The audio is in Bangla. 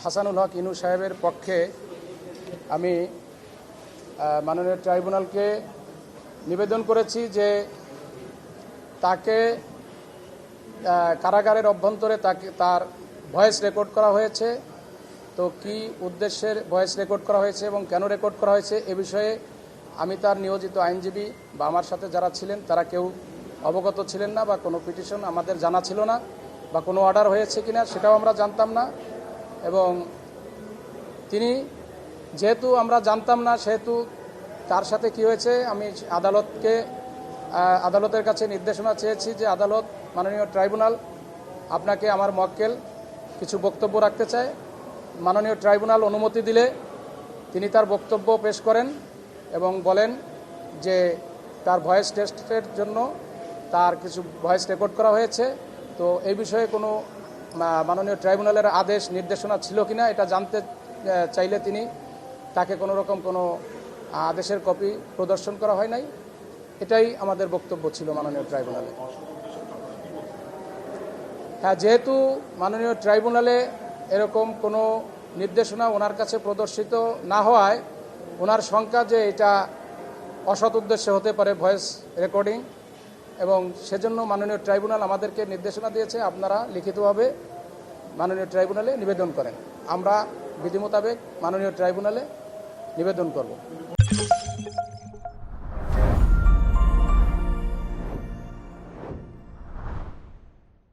হাসানুল হক ইনু সাহেবের পক্ষে আমি মাননীয় ট্রাইব্যুনালকে নিবেদন করেছি যে তাকে কারাগারের অভ্যন্তরে তার ভয়েস রেকর্ড করা হয়েছে। তো কি উদ্দেশ্যের ভয়েস রেকর্ড করা হয়েছে এবং কেন রেকর্ড করা হয়েছে এ বিষয়ে আমি তার নিয়োজিত আইনজীবী বা আমার সাথে যারা ছিলেন তারা কেউ অবগত ছিলেন না, বা কোনো পিটিশন আমাদের জানা ছিল না, বা কোনো অর্ডার হয়েছে কিনা সেটাও আমরা জানতাম না। এবং তিনি যেহেতু আমরা জানতাম না, সেহেতু তার সাথে কি হয়েছে আমি আদালতের কাছে নির্দেশনা চেয়েছি যে আদালত, মাননীয় ট্রাইব্যুনাল, আপনাকে আমার মক্কেল কিছু বক্তব্য রাখতে চায়। মাননীয় ট্রাইব্যুনাল অনুমতি দিলে তিনি তার বক্তব্য পেশ করেন এবং বলেন যে তার ভয়েস টেস্টের জন্য তার কিছু ভয়েস রেকর্ড করা হয়েছে। তো এই বিষয়ে কোনো মাননীয় ট্রাইব্যুনালের আদেশ নির্দেশনা ছিল কিনা এটা জানতে চাইলে তাকে কোনো রকম কোনো আদেশের কপি প্রদর্শন করা হয় নাই। এটাই আমাদের বক্তব্য ছিল মাননীয় ট্রাইব্যুনালে। হ্যাঁ, যেহেতু মাননীয় ট্রাইব্যুনালে এরকম কোনো নির্দেশনা ওনার কাছে প্রদর্শিত না হওয়ায় ওনার শঙ্কা যে এটা অসৎ উদ্দেশ্যে হতে পারে ভয়েস রেকর্ডিং, এবং সেজন্য মাননীয় ট্রাইব্যুনাল আমাদেরকে নির্দেশনা দিয়েছে আপনারা লিখিতভাবে মাননীয় ট্রাইব্যুনালে নিবেদন করেন। আমরা বিধি মোতাবেক মাননীয় ট্রাইব্যুনালে নিবেদন করব।